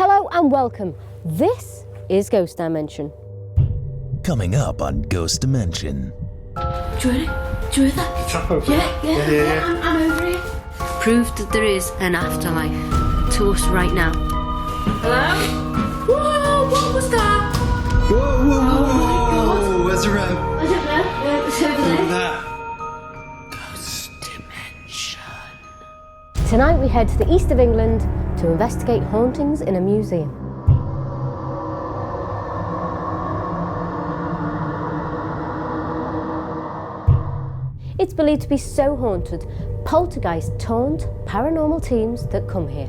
Hello and welcome. This is Ghost Dimension. Coming up on Ghost Dimension. Do you ready that? Trap over. Yeah, I'm over here. Proof that there is an afterlife to us right now. Hello? Whoa, what was that? Whoa, where's the room? I don't know. It's over Over there. there. Ghost Dimension. Tonight we head to the east of England to investigate hauntings in a museum. It's believed to be so haunted, poltergeists taunt paranormal teams that come here.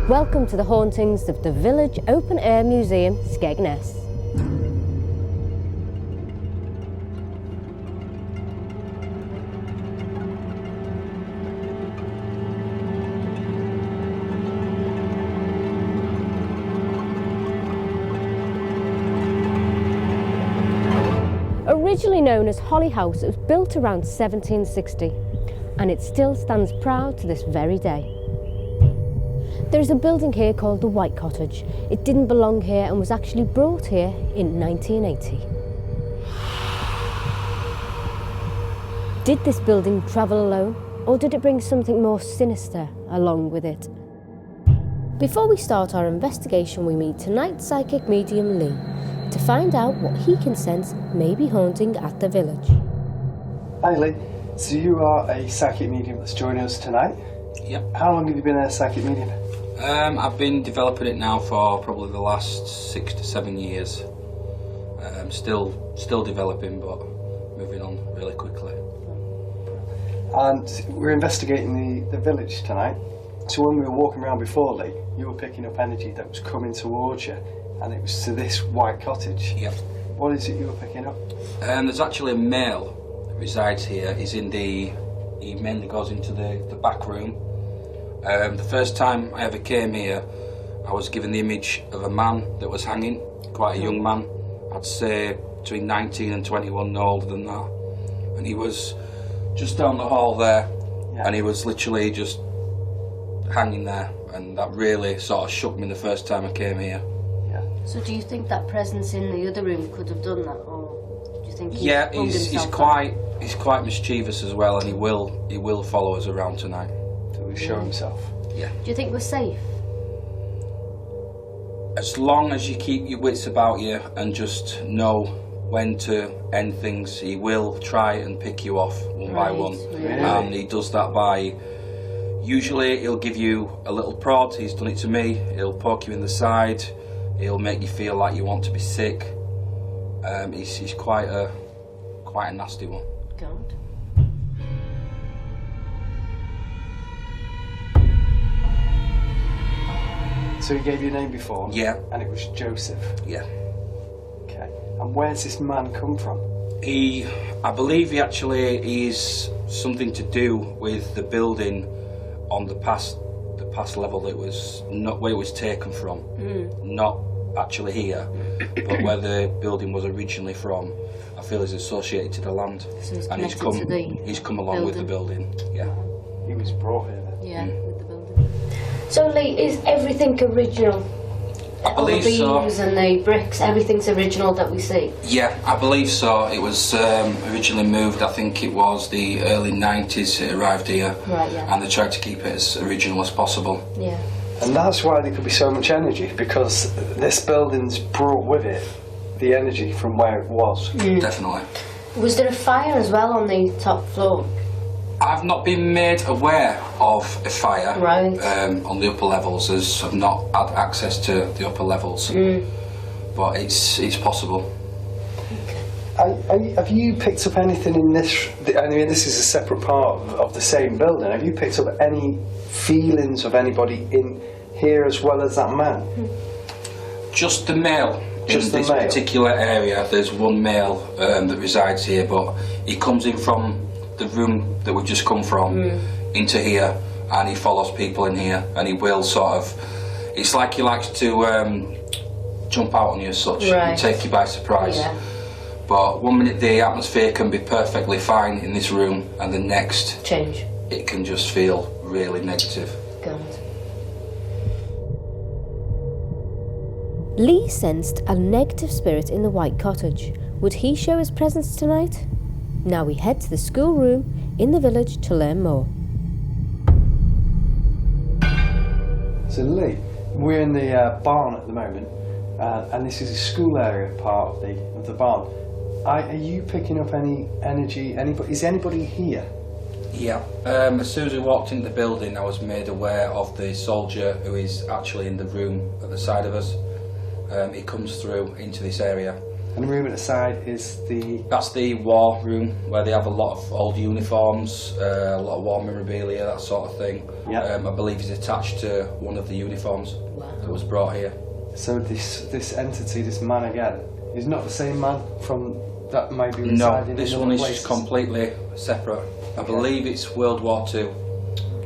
Welcome to the hauntings of the Village Open Air Museum, Skegness. Originally known as Holly House, it was built around 1760 and it still stands proud to this very day. There is a building here called the White Cottage. It didn't belong here and was actually brought here in 1980. Did this building travel alone, or did it bring something more sinister along with it? Before we start our investigation, we meet tonight's psychic medium Lee to find out what he can sense may be haunting at the village. Hi Lee, so you are a psychic medium that's joining us tonight. Yep. How long have you been a psychic medium? I've been developing it now for probably the last 6 to 7 years. Still developing, but moving on really quickly. And we're investigating the village tonight. So when we were walking around before, Lee, you were picking up energy that was coming towards you, and it was to this white cottage. Yep. What is it you were picking up? There's actually a male that resides here. He mainly goes into the back room. The first time I ever came here, I was given the image of a man that was hanging, quite a young man. I'd say between 19 and 21, no older than that. And he was just down the hall there, and he was literally just hanging there, and that really sort of shook me the first time I came here. So do you think that presence in the other room could have done that, or do you think he's quite mischievous as well, and he will follow us around tonight. To show himself? Yeah. Do you think we're safe? As long as you keep your wits about you and just know when to end things, he will try and pick you off one by one. Really? And he does that by, usually he'll give you a little prod. He's done it to me. He'll poke you in the side. He'll make you feel like you want to be sick. He's quite a nasty one. God. So he gave you a name before? Yeah. And it was Joseph? Yeah. Okay. And where's this man come from? I believe he actually is something to do with the building on the past level that was not where it was taken from, not actually here, but where the building was originally from. I feel is associated to the land, So he's and he's come along with the building. Yeah. He was brought here then? Yeah, with the building. So Lee, is everything original? I believe the so. beams and the bricks, everything's original that we see? Yeah, I believe so. It was originally moved, I think it was the early 90s it arrived here. Right, yeah. And they tried to keep it as original as possible. Yeah. And that's why there could be so much energy, because this building's brought with it the energy from where it was. Definitely. Was there a fire as well on the top floor? I've not been made aware of a fire on the upper levels, as I've not had access to the upper levels. But it's possible. Have you picked up anything in this? I mean, this is a separate part of the same building. Have you picked up any feelings of anybody in here as well as that man? Just the male. Just in the this male? particular area, there's one male that resides here, but he comes in from the room that we've just come from into here, and he follows people in here, and he will sort of, it's like he likes to jump out on you as such, and take you by surprise. But one minute the atmosphere can be perfectly fine in this room, and the next Change. it can just feel really negative. God. Lee sensed a negative spirit in the white cottage. Would he show his presence tonight? Now we head to the schoolroom in the village to learn more. So Lee, we're in the barn at the moment, and this is a school area part of the barn. Are you picking up any energy? Is anybody here? Yeah. As soon as we walked into the building, I was made aware of the soldier who is actually in the room at the side of us. He comes through into this area. And the room at the side is That's the war room, where they have a lot of old uniforms, a lot of war memorabilia, that sort of thing. Yeah. I believe he's attached to one of the uniforms that was brought here. So this entity, this man again, is not the same man from that maybe No, residing this in one other is places? just completely separate. I believe it's World War II,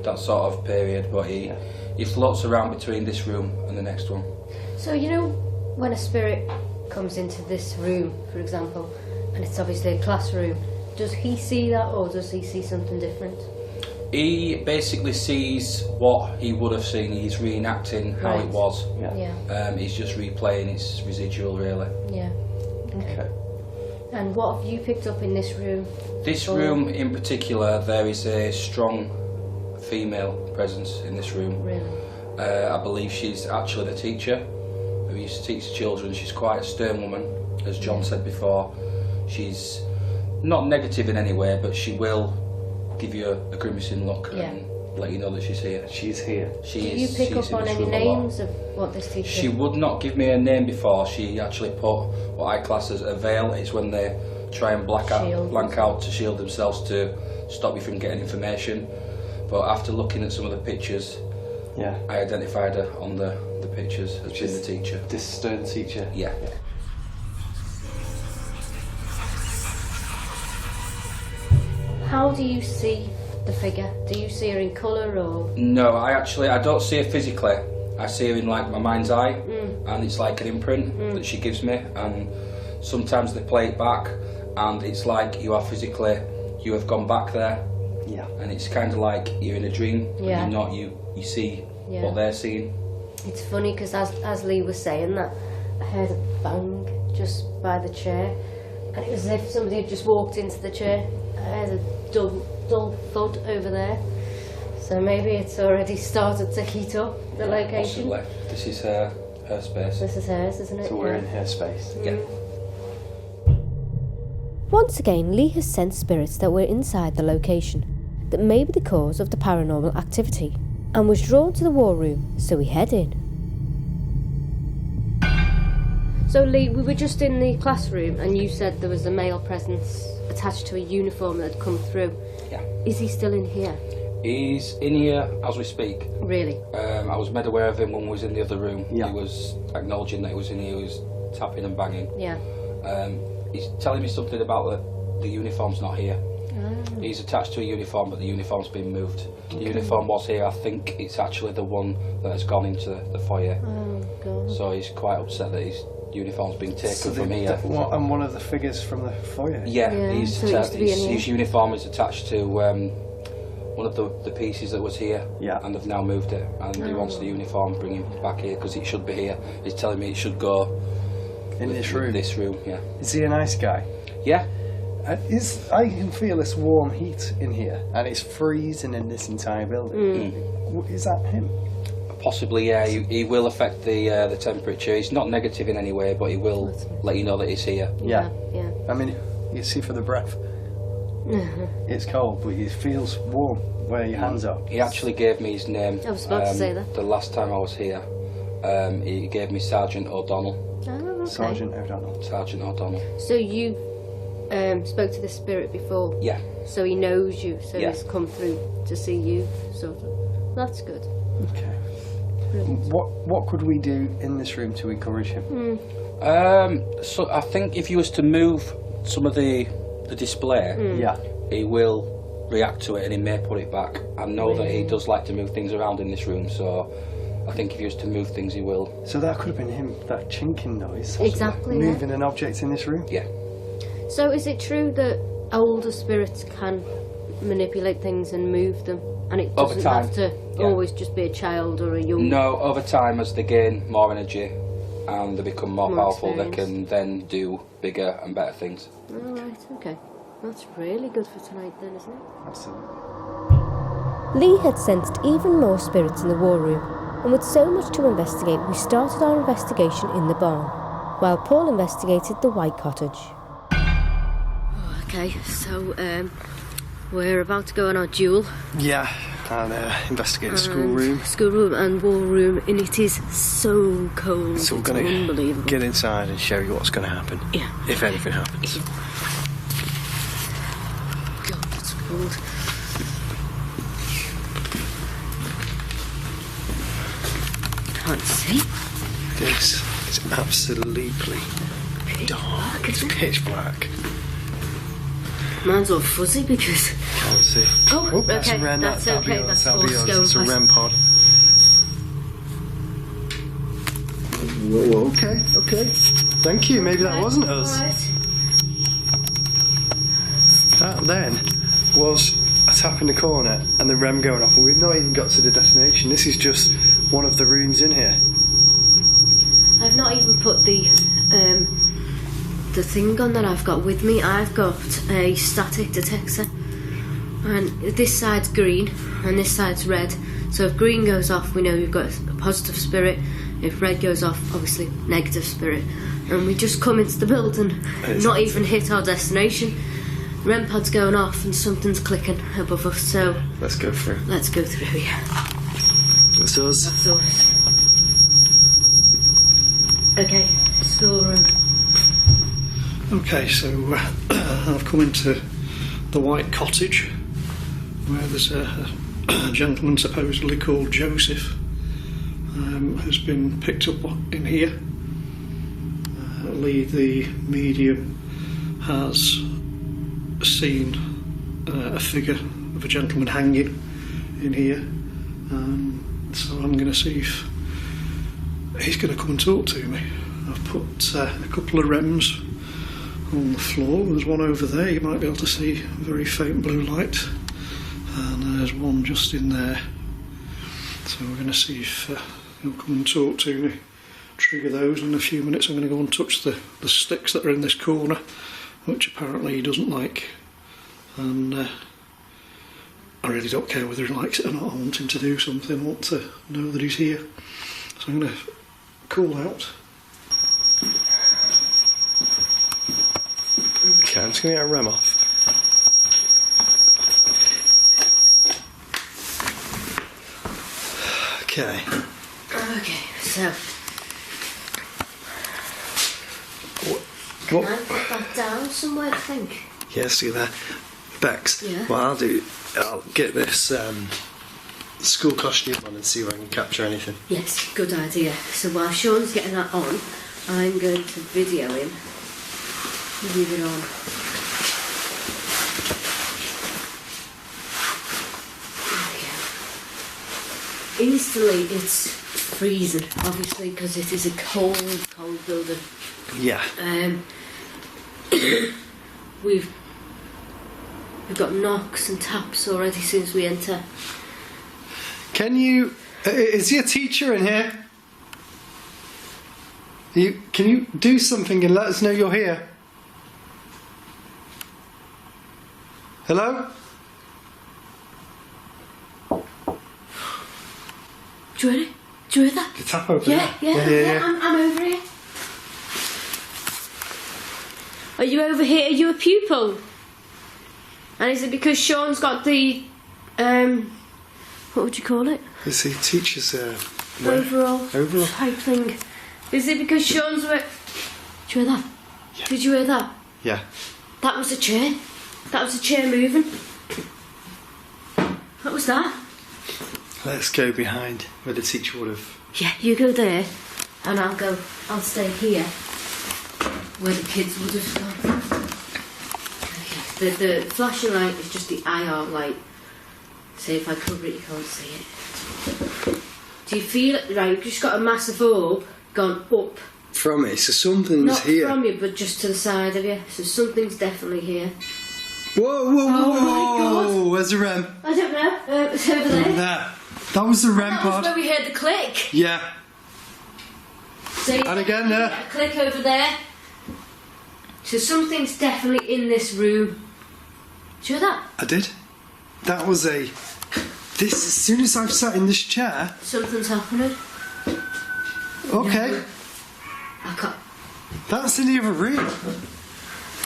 that sort of period, but he floats around between this room and the next one. So, you know, when a spirit comes into this room, for example, and it's obviously a classroom, does he see that, or does he see something different? He basically sees what he would have seen. He's reenacting how it Right. was. Yeah. He's just replaying its residual, really. Yeah. Okay. And what have you picked up in this room? This Oh. room in particular, there is a strong female presence in this room. Really? I believe she's actually the teacher who used to teach children. She's quite a stern woman, as John said before. She's not negative in any way, but she will give you a grimacing look and let you know that she's here. She's here. She Do is. you pick she's up in on this any room a lot. names of what this teacher... She would not give me her name before. She actually put what I class as a veil. It's when they try and blank out to shield themselves to stop you from getting information. But after looking at some of the pictures, I identified her on the pictures as being the teacher. This stern teacher? Yeah. How do you see the figure? Do you see her in colour or...? No, I don't see her physically. I see her in like my mind's eye, and it's like an imprint that she gives me, and sometimes they play it back and it's like you have gone back there. Yeah. And it's kind of like you're in a dream, but you're not, you see what they're seeing. It's funny because as Lee was saying that, I heard a bang just by the chair, and it was as if somebody had just walked into the chair. I heard a dull thud over there. So maybe it's already started to heat up the location. Possibly. This is her space. This is hers, isn't it? So we're in her space. Yeah. Once again, Lee has sensed spirits that were inside the location, that may be the cause of the paranormal activity, and was drawn to the war room, so we head in. So Lee, we were just in the classroom and you said there was a male presence attached to a uniform that had come through. Yeah. Is he still in here? He's in here as we speak. Really? I was made aware of him when we was in the other room. Yeah. He was acknowledging that he was in here. He was tapping and banging. Yeah. He's telling me something about the uniform's not here. He's attached to a uniform, but the uniform's been moved. The uniform was here. I think it's actually the one that has gone into the foyer. Oh, God. So he's quite upset that his uniform's been taken from here. And one of the figures from the foyer? Yeah, Yeah, so it used to be in here. his uniform is attached to one of the pieces that was here, and they've now moved it, and he wants the uniform bringing back here because it should be here. He's telling me it should go In this room? This room, yeah. Is he a nice guy? Yeah. I can feel this warm heat in here, and it's freezing in this entire building. Is that him? Possibly, yeah. He will affect the temperature. He's not negative in any way, but he will let you know that he's here. Yeah. Yeah. I mean, you see for the breath. It's cold, but it feels warm where your hands are. He actually gave me his name. I was about to say that. The last time I was here, he gave me Sergeant O'Donnell. Oh, okay. Sergeant O'Donnell. Sergeant O'Donnell. So you spoke to the spirit before? Yeah. So he knows you, so Yeah. he's come through to see you, sort of. That's good. Okay. What could we do in this room to encourage him? So I think if you was to move some of the display, Yeah. he will react to it and he may put it back. I know that he does like to move things around in this room, so I think if he was to move things, he will. So that could have been him, that chinking noise. possibly, Exactly, yeah. Moving an object in this room? Yeah. So is it true that older spirits can manipulate things and move them, and it Over doesn't time, have to always just be a child or a young? No, over time, as they gain more energy and they become more powerful, they can then do bigger and better things. All right, okay. That's really good for tonight then, isn't it? Absolutely. Lee had sensed even more spirits in the war room, and with so much to investigate, we started our investigation in the barn, while Paul investigated the White Cottage. Okay, so we're about to go on our duel. Yeah, and investigate the schoolroom. Schoolroom and war room, and it is so cold. So we're it's going to unbelievable. get inside and show you what's going to happen. Yeah. If anything happens. God, it's cold. Can't see. This is absolutely dark. It's pitch black. Mine's all fuzzy because... Can't see. Oh, that's okay, a wren. that's That'll be okay, yours. that's That'll be us yours. going It's a past. REM pod. Whoa, okay. Thank you. Maybe that wasn't us. Alright. That then was a tap in the corner and the REM going off, and we've not even got to the destination. This is just one of the rooms in here. I've not even put the thing on that I've got with me. I've got a static detector, and this side's green and this side's red. So if green goes off, we know we've got a positive spirit. If red goes off, obviously negative spirit. And we just come into the building, not even hit our destination. REM pod's going off and something's clicking above us. So Let's go through. let's go through. Yeah, That's us. that's us. Okay, schoolroom. Okay, so I've come into the White Cottage, where there's a gentleman supposedly called Joseph, has been picked up in here. Lee, the medium, has seen a figure of a gentleman hanging in here, so I'm going to see if he's going to come and talk to me. I've put a couple of REMs on the floor. There's one over there, you might be able to see a very faint blue light, and there's one just in there. So we're going to see if he'll come and talk to me. Trigger those in a few minutes. I'm going to go and touch the sticks that are in this corner, which apparently he doesn't like, and I really don't care whether he likes it or not. I want him to do something. I want to know that he's here, so I'm going to call out. Okay, I'm just going to get a REM off. Okay. Okay, so What? can I put that down somewhere, I think? Yeah, see that. Bex, Yeah. what I'll get this school costume on and see if I can capture anything. Yes, good idea. So while Sean's getting that on, I'm going to video him. Leave it on. There we go. Instantly, it's freezing, obviously, because it is a cold, cold building. Yeah. We've got knocks and taps already since we enter. Can you... is your teacher in here? Can you do something and let us know you're here? Hello? Do you hear it? Do you hear that? The tap over Yeah, there. yeah. I'm over here. Are you over here? Are you a pupil? And is it because Sean's got the what would you call it? It's the teacher's Overall Overall. type thing. Is it because Sean's Did you hear that? Yeah. Did you hear that? Yeah. That was a chair. That was a chair moving. What was that? Let's go behind where the teacher would have. Yeah, you go there, and I'll stay here, where the kids would have gone. Okay. The flashing light is just the IR light. See, if I cover it, you can't see it. Do you feel it? Right, you've just got a massive orb gone up from me, so something's Not here. from you, but just to the side of you. So something's definitely here. Whoa, whoa, whoa! Oh my God. Where's the REM? I don't know. It's over there. There. That was the REM That was pod. where we heard the click. Yeah. So you And again there. get a click over there. So something's definitely in this room. Do you hear that? I did. That was a... This, as soon as I've sat in this chair... Something's happening. Okay. No. I can't. That's in the other room.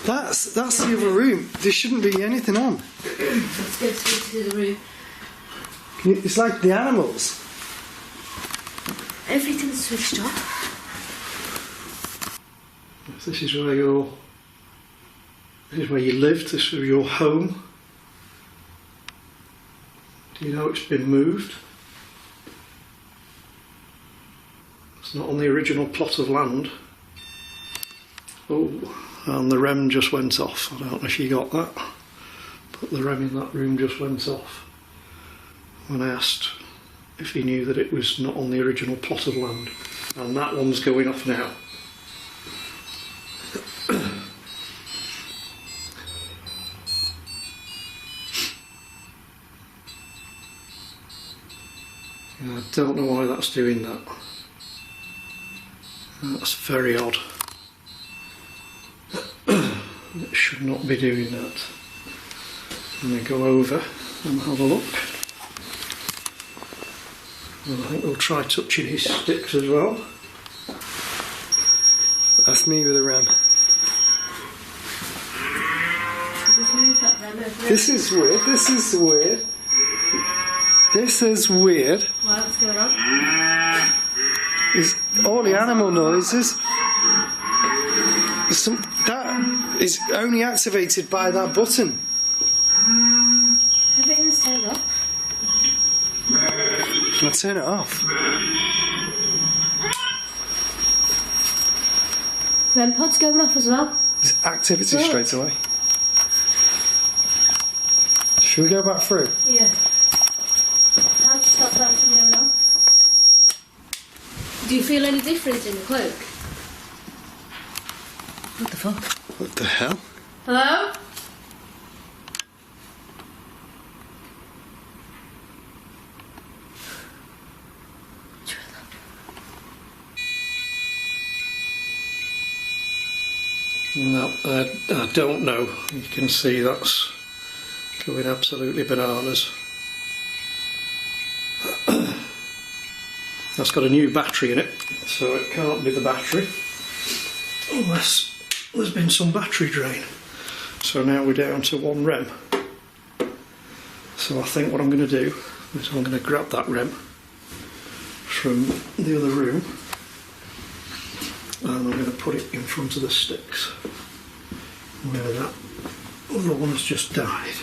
That's the other room. There shouldn't be anything on. Let's go through to the room. It's like the animals. Everything's switched off. This is where you're. This is where you live. This is your home. Do you know it's been moved? It's not on the original plot of land. Oh, and the REM just went off. I don't know if you got that, but the REM in that room just went off when I asked if he knew that it was not on the original plot of land. And that one's going off now. I don't know why that's doing that. That's very odd. It should not be doing that. Let me go over and have a look. And I think we'll try touching his sticks as well. That's me with the REM. Just move that REM over there. This is weird. This is weird. This is weird. What's going on? Is all the animal noises. That is only activated by that button. Everything's turned off. I'll turn it off. REM pod's going off as well. It's activity straight away. Should we go back through? Yeah. How to stop that from going off? Do you feel any difference in the cloak? What the fuck? What the hell? Hello? No, I don't know. You can see that's going absolutely bananas. That's got a new battery in it, so it can't be the battery unless there's been some battery drain. So now we're down to one REM. So I think what I'm going to do is I'm going to grab that REM from the other room and I'm going to put it in front of the sticks where that other one has just died.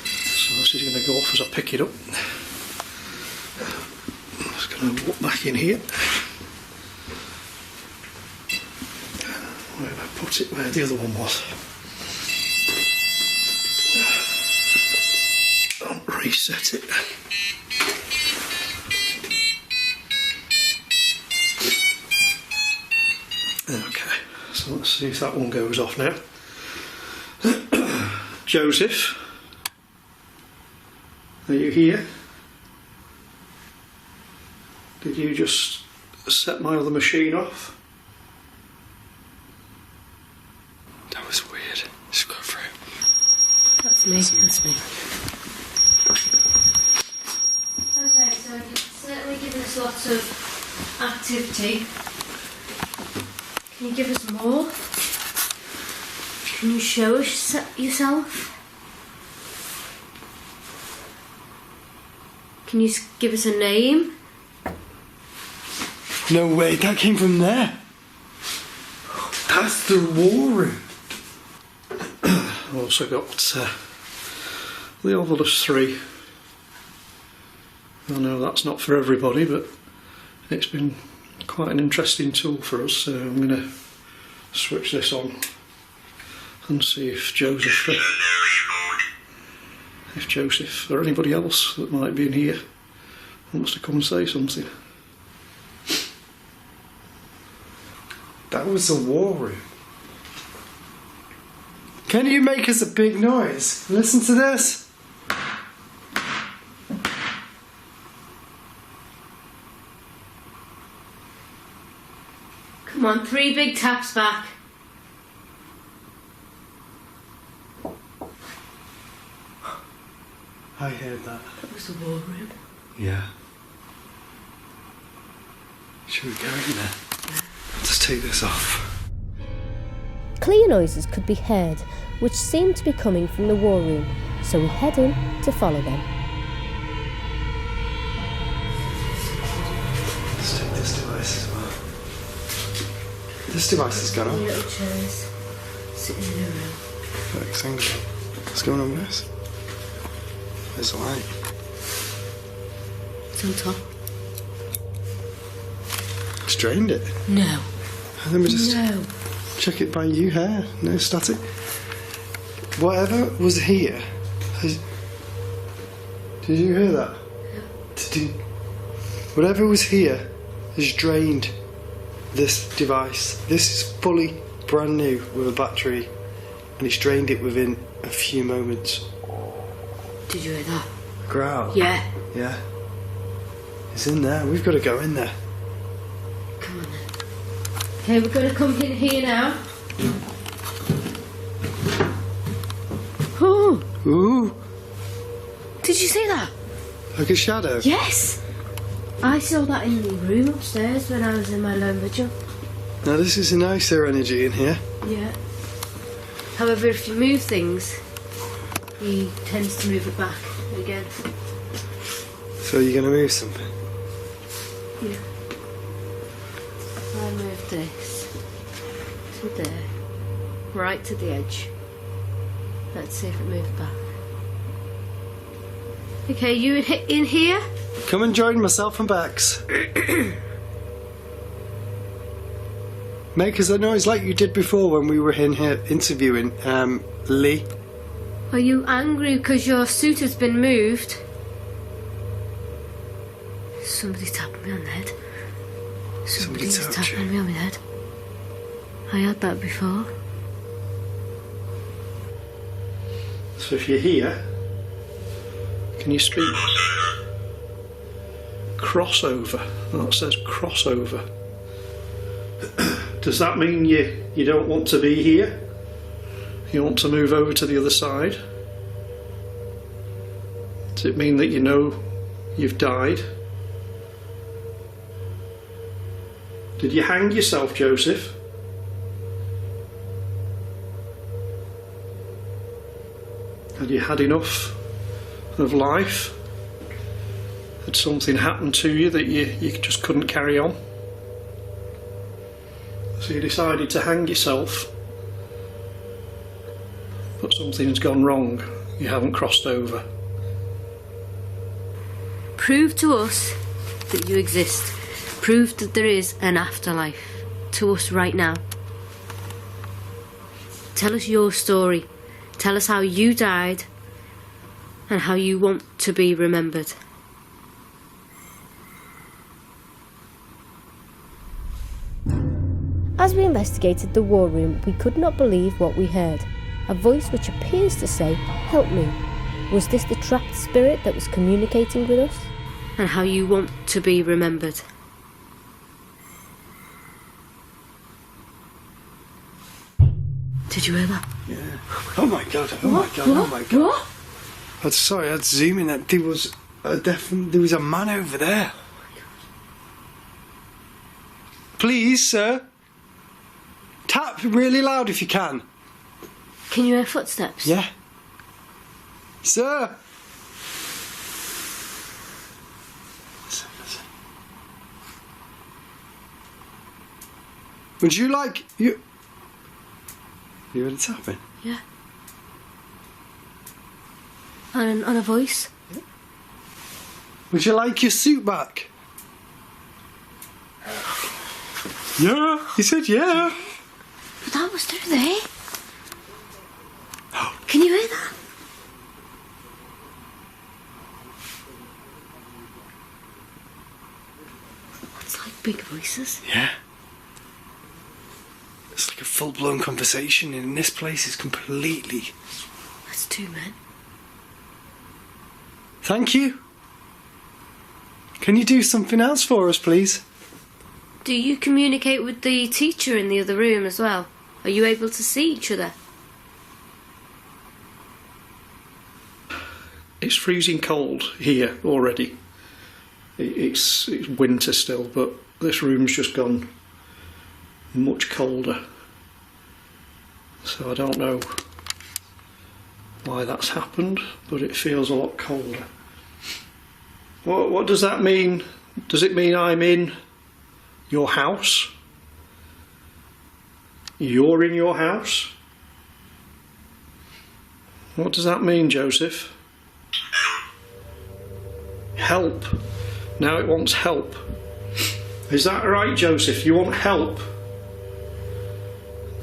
So this is going to go off as I pick it up. I'm just going to walk back in here. Where did I put it? Where the other one was. I'll reset it. Okay, so let's see if that one goes off now. Joseph, are you here? Did you just set my other machine off? That was weird. Just go through. That's me. That's me. Okay, so it's certainly given us lots of activity. Can you give us more? Can you show us yourself? Can you give us a name? No way, that came from there. That's the war room. I've also got the Ovilus 3. I know that's not for everybody, but it's been quite an interesting tool for us, so I'm going to switch this on and see if Joseph or anybody else that might be in here wants to come and say something. was the war room. Can you make us a big noise? Listen to this. Come on, 3 big taps back. I heard that. That was the war room. Yeah. Should we go in there? Let's take this off. Clear noises could be heard, which seemed to be coming from the war room, so we head in to follow them. Let's take this device as well. This device has gone off. Little chairs sitting in a room. Thanks, hang on. What's going on with this? There's a light. It's on top. It's drained it. No. Let me just No. check it by you here. No static. Whatever was here. Did you hear that? Whatever was here has drained this device. This is fully brand new with a battery, and it's drained it within a few moments. Did you hear that? Growl. Yeah. Yeah. It's in there. We've got to go in there. Come on then. Okay, we're going to come in here now. Oh, Ooh, did you see that? like a shadow. Yes. I saw that in the room upstairs when I was in my lone vigil. Now this is a nicer energy in here. Yeah. However, if you move things, he tends to move it back again. So you're going to move something. Yeah. I move this to there, right to the edge. Let's see if it moves back. Okay, you in here? Come and join myself and Bex. Make us a noise like you did before when we were in here interviewing Lee. Are you angry because your suit has been moved? Somebody's tapping me on the head. Somebody's tapped tapping you. me on the head. I had that before. So if you're here, can you speak? Crossover. That says crossover. Does that mean you don't want to be here? You want to move over to the other side? Does it mean that you know you've died? Did you hang yourself, Joseph? Had you had enough of life? Had something happened to you that you just couldn't carry on? So you decided to hang yourself, but something's gone wrong. You haven't crossed over. Prove to us that you exist. Prove that there is an afterlife to us right now. Tell us your story. Tell us how you died and how you want to be remembered. As we investigated the war room, we could not believe what we heard. A voice which appears to say, "Help me." Was this the trapped spirit that was communicating with us? And how you want to be remembered. Did you hear that? Yeah. Oh my god. Oh my god. Oh my god. What? I'm sorry. I had to zoom in. There was a man over there. Please, sir. Tap really loud if you can. Can you hear footsteps? Yeah. Sir. Listen, listen. Would you like you? You heard it tapping? Yeah. And a voice? Would you like your suit back? Yeah. He said yeah. But that was through there. Can you hear that? It's like big voices. Yeah. full-blown conversation, and this place is completely... That's 2 men. Thank you. Can you do something else for us, please? Do you communicate with the teacher in the other room as well? Are you able to see each other? It's freezing cold here already. It's winter still, but this room's just gone much colder. So I don't know why that's happened, but it feels a lot colder. What does that mean? Does it mean I'm in your house? You're in your house? What does that mean, Joseph? Help. Now it wants help. Is that right, Joseph? You want help?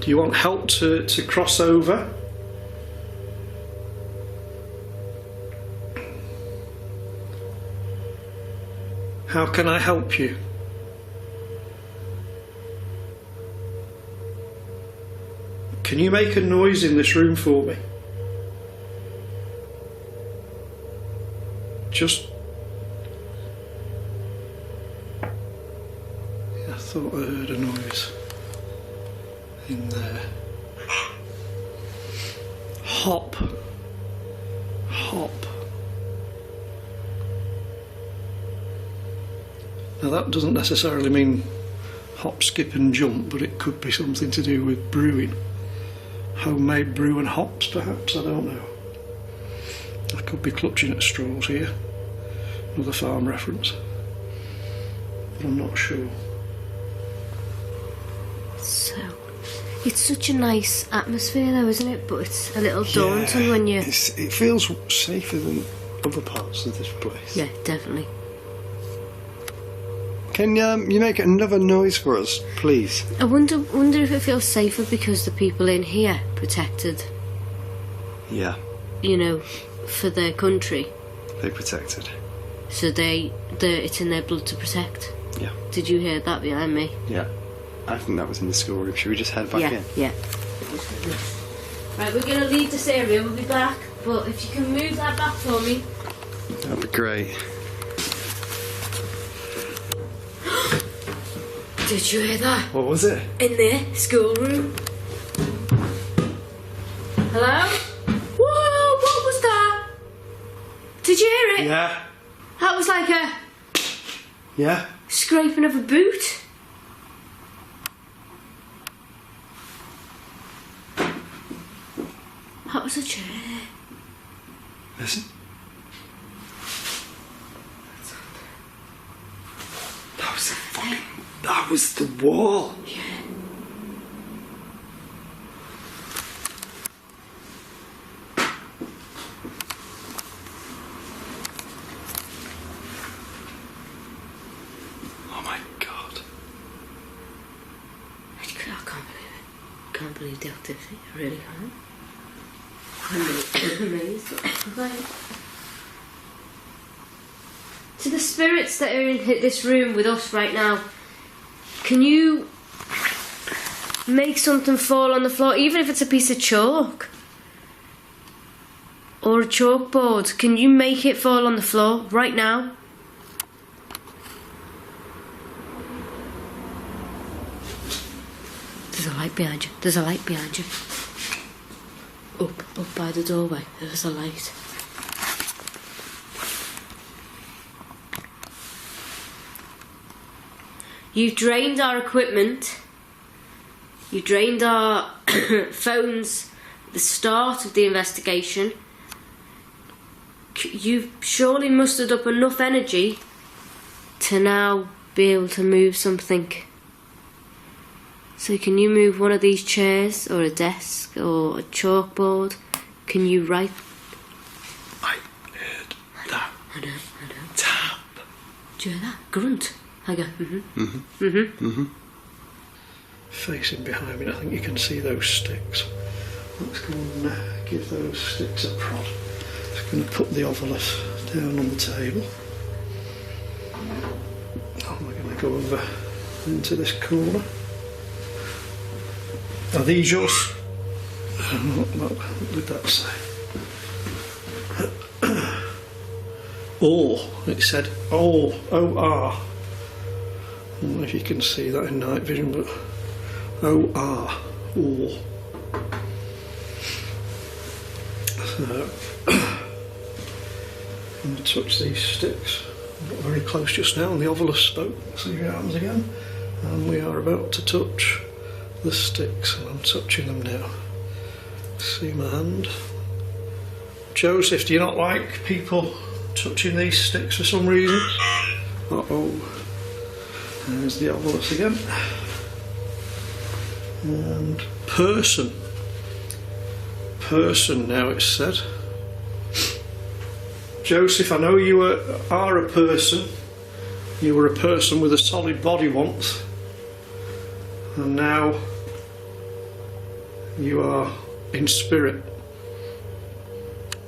Do you want help to cross over? How can I help you? Can you make a noise in this room for me? Just... I thought I heard a noise in there. Hop. Hop. Now that doesn't necessarily mean hop, skip and jump, but it could be something to do with brewing. Homemade brew and hops, perhaps, I don't know. I could be clutching at straws here. Another farm reference. But I'm not sure. So, it's such a nice atmosphere though, isn't it? But it's a little daunting when you... It feels safer than other parts of this place. Yeah, definitely. Can you make another noise for us, please? I wonder if it feels safer because the people in here protected, Yeah, you know, for their country. they protected. So it's in their blood to protect. Yeah. Did you hear that behind me? Yeah. I think that was in the schoolroom. Should we just head back in? Yeah. Right, we're going to leave this area. We'll be back. But if you can move that back for me. That'd be great. Did you hear that? What was it? In there, schoolroom. Hello? Whoa, what was that? Did you hear it? Yeah. That was like a Yeah. scraping of a boot. That was a chair. Listen. That was the wall. Yeah. Oh my god. I can't believe it. Can't believe the activity. I really can't. I'm really amazed. Right. To the spirits that are in this room with us right now, can you make something fall on the floor, even if it's a piece of chalk or a chalkboard? Can you make it fall on the floor right now? There's a light behind you. There's a light behind you. Up by the doorway. There's a light. You've drained our equipment. You drained our phones at the start of the investigation. You've surely mustered up enough energy to now be able to move something. So can you move one of these chairs or a desk or a chalkboard? Can you write? I heard that. I know. Tap. Do you hear that? Grunt. I go, Facing behind me, I think you can see those sticks. Let's go and give those sticks a prod. Just going to put the ovolus down on the table. Oh, we're going to go over into this corner. Are these yours? What did that say? Or, it said O-R. I don't know if you can see that in night vision, but O-R. Or. So, I'm going to touch these sticks. Got very close just now, and the ovilus spoke. See your arms again. And we are about to touch the sticks, and I'm touching them now. See my hand. Joseph, do you not like people touching these sticks for some reason? Uh-oh. There's the ovilus again. And person. Person now, it's said. Joseph, I know you are a person. You were a person with a solid body once. And now you are in spirit.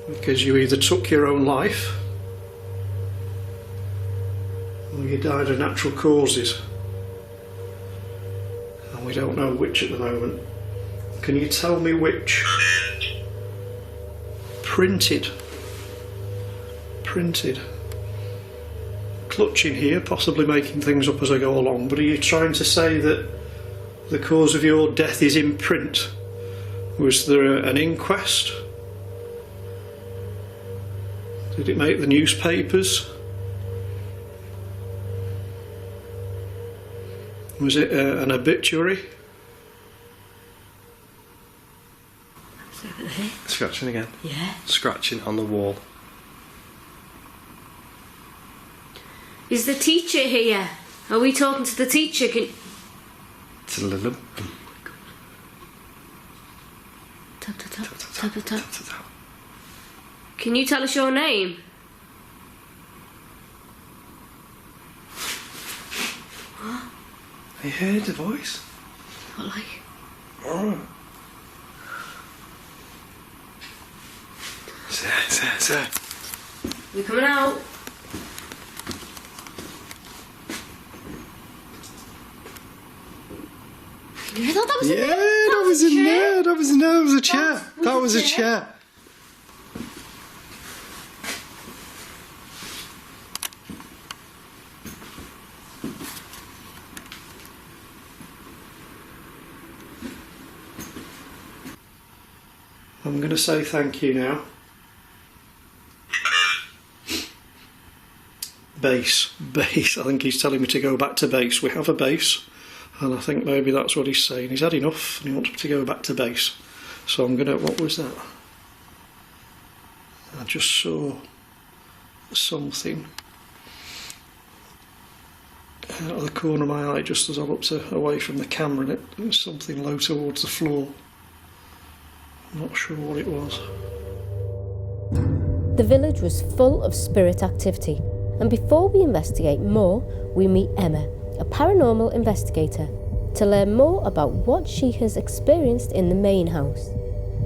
Because you either took your own life or you died of natural causes. And we don't know which at the moment. Can you tell me which? Printed. Clutching here, possibly making things up as I go along, but are you trying to say that the cause of your death is in print? Was there an inquest? Did it make the newspapers? Was it an obituary? Scratching again. Yeah. Scratching on the wall. Is the teacher here? Are we talking to the teacher? It's a little. Tap, tap, tap, tap, tap, tap. Can you tell us your name? I heard the voice. What, like? Oh. Sir. You coming out? You thought that was in there? That was in there. That was in there. That was a chair. That was a chair. I'm going to say thank you now. Base. I think he's telling me to go back to base. We have a base, and I think maybe that's what he's saying. He's had enough and he wants me to go back to base. So I'm going to... What was that? I just saw something out of the corner of my eye just as I looked away from the camera, and it was something low towards the floor. I'm not sure what it was. The village was full of spirit activity, and before we investigate more, we meet Emma, a paranormal investigator, to learn more about what she has experienced in the main house,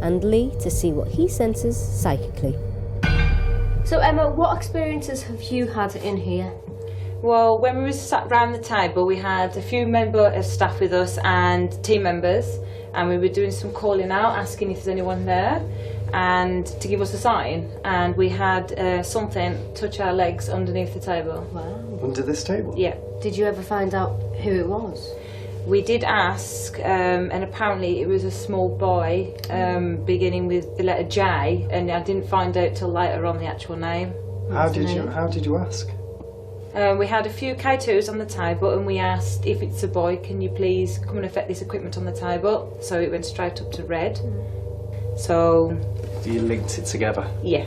and Lee to see what he senses psychically. So Emma, what experiences have you had in here? Well, when we were sat round the table, we had a few members of staff with us and team members, and we were doing some calling out, asking if there's anyone there, and to give us a sign. And we had something touch our legs underneath the table. Wow. Under this table? Yeah. Did you ever find out who it was? We did ask, and apparently it was a small boy, beginning with the letter J, and I didn't find out till later on the actual name. How did you ask? We had a few K2s on the table, and we asked if it's a boy, can you please come and affect this equipment on the table? So it went straight up to red. So You linked it together. yeah.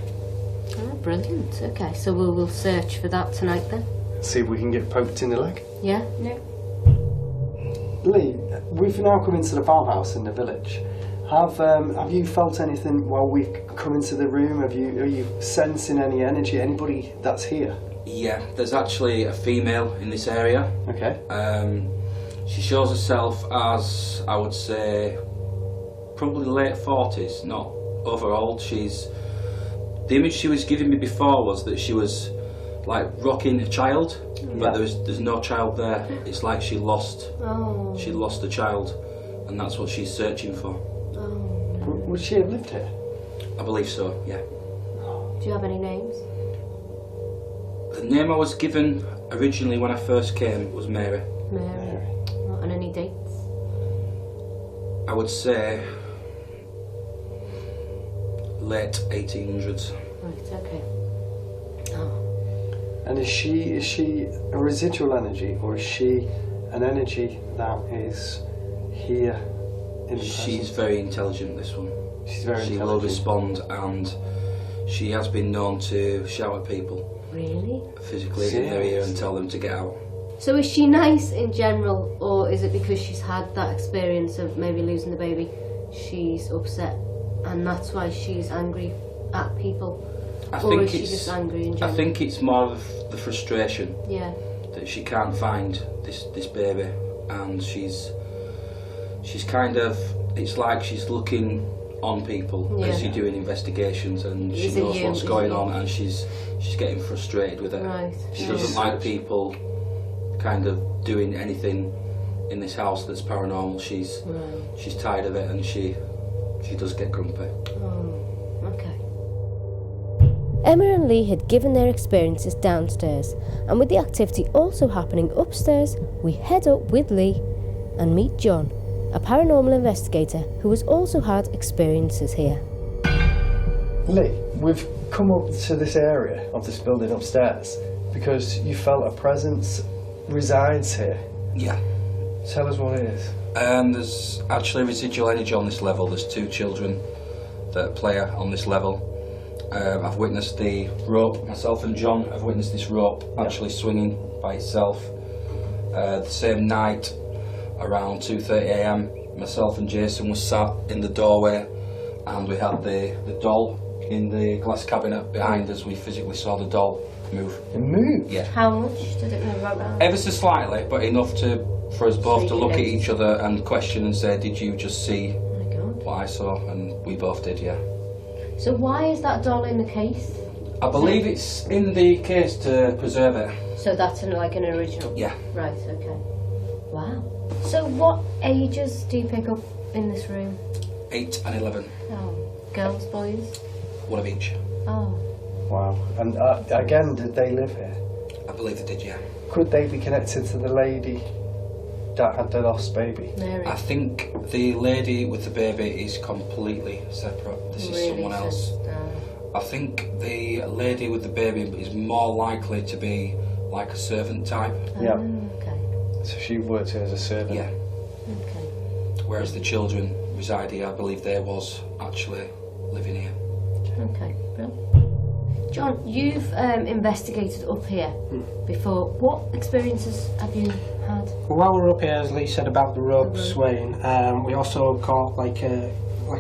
Oh, brilliant. Okay, so we'll search for that tonight then. See if we can get poked in the leg. Yeah? No. Lee, we've now come into the farmhouse in the village. Have you felt anything while we've come into the room? Are you sensing any energy? Anybody that's here? Yeah, there's actually a female in this area. Okay. She shows herself as, I would say, probably late 40s, not over old. The image she was giving me before was that she was like rocking a child, but there's no child there. It's like she lost the child. and that's what she's searching for. Would she have lived here? I believe so, yeah. Do you have any names? The name I was given originally when I first came was Mary. Mary. And any dates? I would say late 1800s. Right, okay. And is she a residual energy, or is she an energy that is here in the She's present? very intelligent, this one. She's very She intelligent. will respond, and she has been known to shout at people Really? physically in their ear and tell them to get out. So is she nice in general, or is it because she's had that experience of maybe losing the baby, she's upset, and that's why she's angry at people? Or is she just angry in general? I think it's more of the frustration Yeah. that she can't find this baby, and she's kind of, it's like she's looking on people as you're doing investigations, and she knows what's going on, and she's getting frustrated with it. Right. She doesn't like people kind of doing anything in this house that's paranormal. She's tired of it, and she does get grumpy. Oh, okay. Emma and Lee had given their experiences downstairs, and with the activity also happening upstairs, we head up with Lee and meet John, a paranormal investigator who has also had experiences here. Lee, we've come up to this area of this building upstairs because you felt a presence resides here. Yeah. Tell us what it is. There's actually residual energy on this level. There's 2 children that play on this level. I've witnessed the rope, myself and John have witnessed this rope actually swinging by itself. The same night, around 2:30 AM, myself and Jason were sat in the doorway, and we had the doll in the glass cabinet behind us. We physically saw the doll move. It moved? Yeah. How much did it move around? Ever so slightly, but enough for us both to look at each other and question and say, did you just see Oh my God. what I saw? And we both did, yeah. So why is that doll in the case? I believe it's in the case to preserve it. So that's like an original? Yeah. Right, okay. Wow. So what ages do you pick up in this room? 8 and 11. Oh, girls, boys? One of each. Oh. Wow. And again, did they live here? I believe they did, yeah. Could they be connected to the lady that had the lost baby? Mary. I think the lady with the baby is completely separate. This is someone else. I think the lady with the baby is more likely to be like a servant type. Yeah. Okay. So she worked here as a servant? Yeah. Okay. Whereas the children reside here, I believe they was actually living here. Okay. Brilliant. John, you've investigated up here before. What experiences have you had? While we're up here, as Lee said about the rope swaying, we also caught like a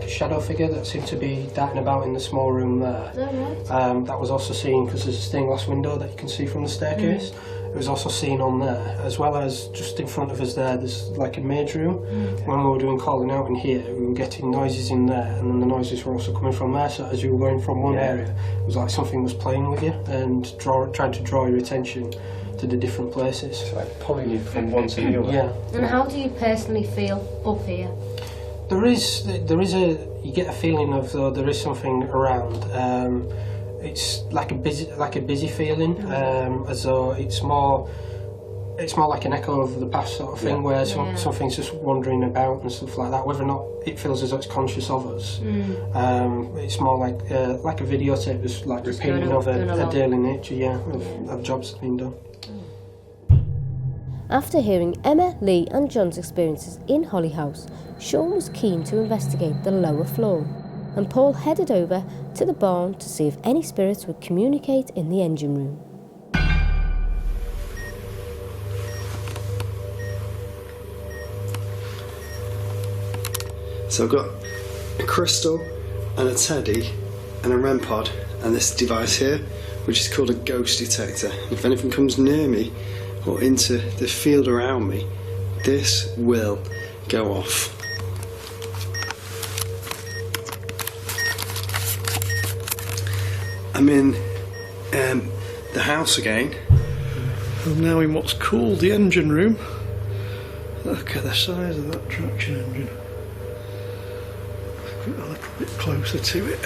shadow figure that seemed to be darting about in the small room there. Is that right? That was also seen, because there's a stained glass window that you can see from the staircase. It was also seen on there, as well as just in front of us there's like a maid's room. When we were doing calling out in here, we were getting noises in there, and then the noises were also coming from there. So as you were going from one area, it was like something was playing with you and trying to draw your attention to the different places. It's like pulling you from one to the other. Yeah. And how do you personally feel up here? You get a feeling of though there is something around. It's like a busy feeling, as though it's more like an echo of the past sort of thing, where something's just wandering about and stuff like that. Whether or not it feels as though it's conscious of us, it's more like a videotape, just like Just repeating going of a along. daily nature, of jobs that's been done. After hearing Emma, Lee and John's experiences in Holly House, Sean was keen to investigate the lower floor, and Paul headed over to the barn to see if any spirits would communicate in the engine room. So I've got a crystal and a teddy and a REM pod and this device here, which is called a ghost detector. If anything comes near me or into the field around me, this will go off. I'm in the house again. I'm now in what's called the engine room. Look at the size of that traction engine. Get a little bit closer to it.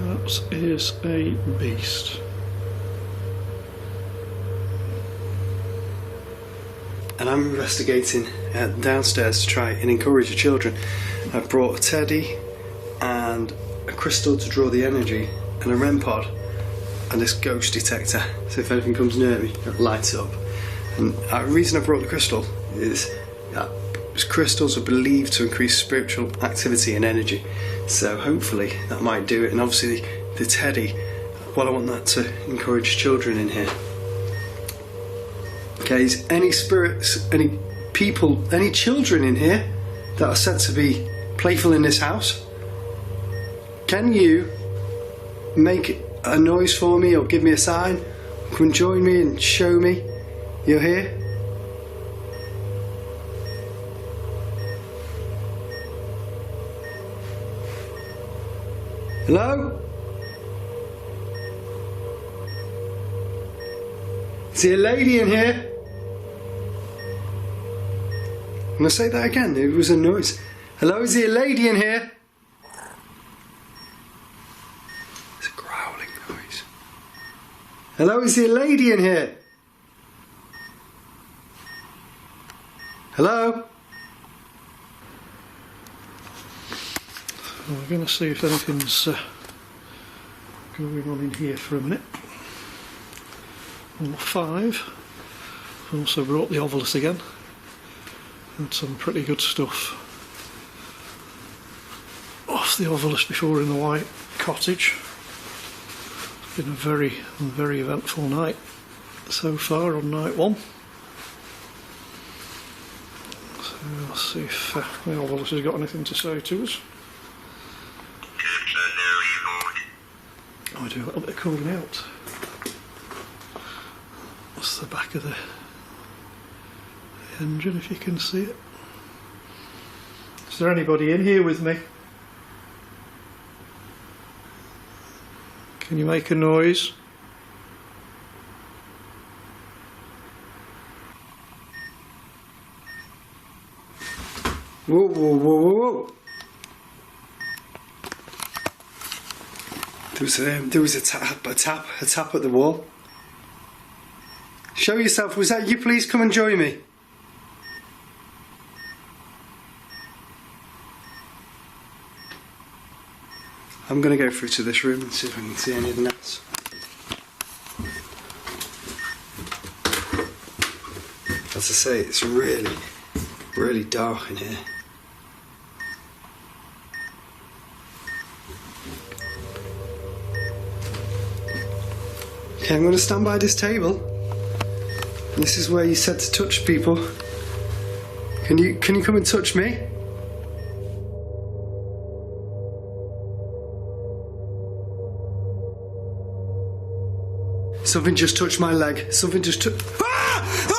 That is a beast. And I'm investigating downstairs to try and encourage the children. I've brought a teddy and a crystal to draw the energy and a REM pod and this ghost detector, so if anything comes near me it lights up. And the reason I brought the crystal is that crystals are believed to increase spiritual activity and energy, so hopefully that might do it. And obviously the teddy, well, I want that to encourage children in here. Okay, is any spirits, any people, any children in here that are said to be playful in this house? Can you make a noise for me or give me a sign? Come and join me and show me you're here. Hello? Is there a lady in here? I'm going to say that again, it was a noise. Hello, is there a lady in here? It's a growling noise. Hello, is there a lady in here? Hello? We're going to see if anything's going on in here for a minute. Number 5. Also brought the ovilus again. Had some pretty good stuff off the ovilus before in the White Cottage. It's been a very, very eventful night so far on night 1. So let's see if the ovilus has got anything to say to us. I do a little bit of calling out. That's the back of the engine, if you can see it. Is there anybody in here with me? Can you make a noise? Whoa, whoa, whoa, whoa, whoa. There was a tap at the wall. Show yourself. Was that you? Please come and join me. I'm going to go through to this room and see if I can see anything else. As I say, it's really, really dark in here. Okay, I'm going to stand by this table. This is where you said to touch people. Can you come and touch me? Something just touched my leg. Something just touched. Ah!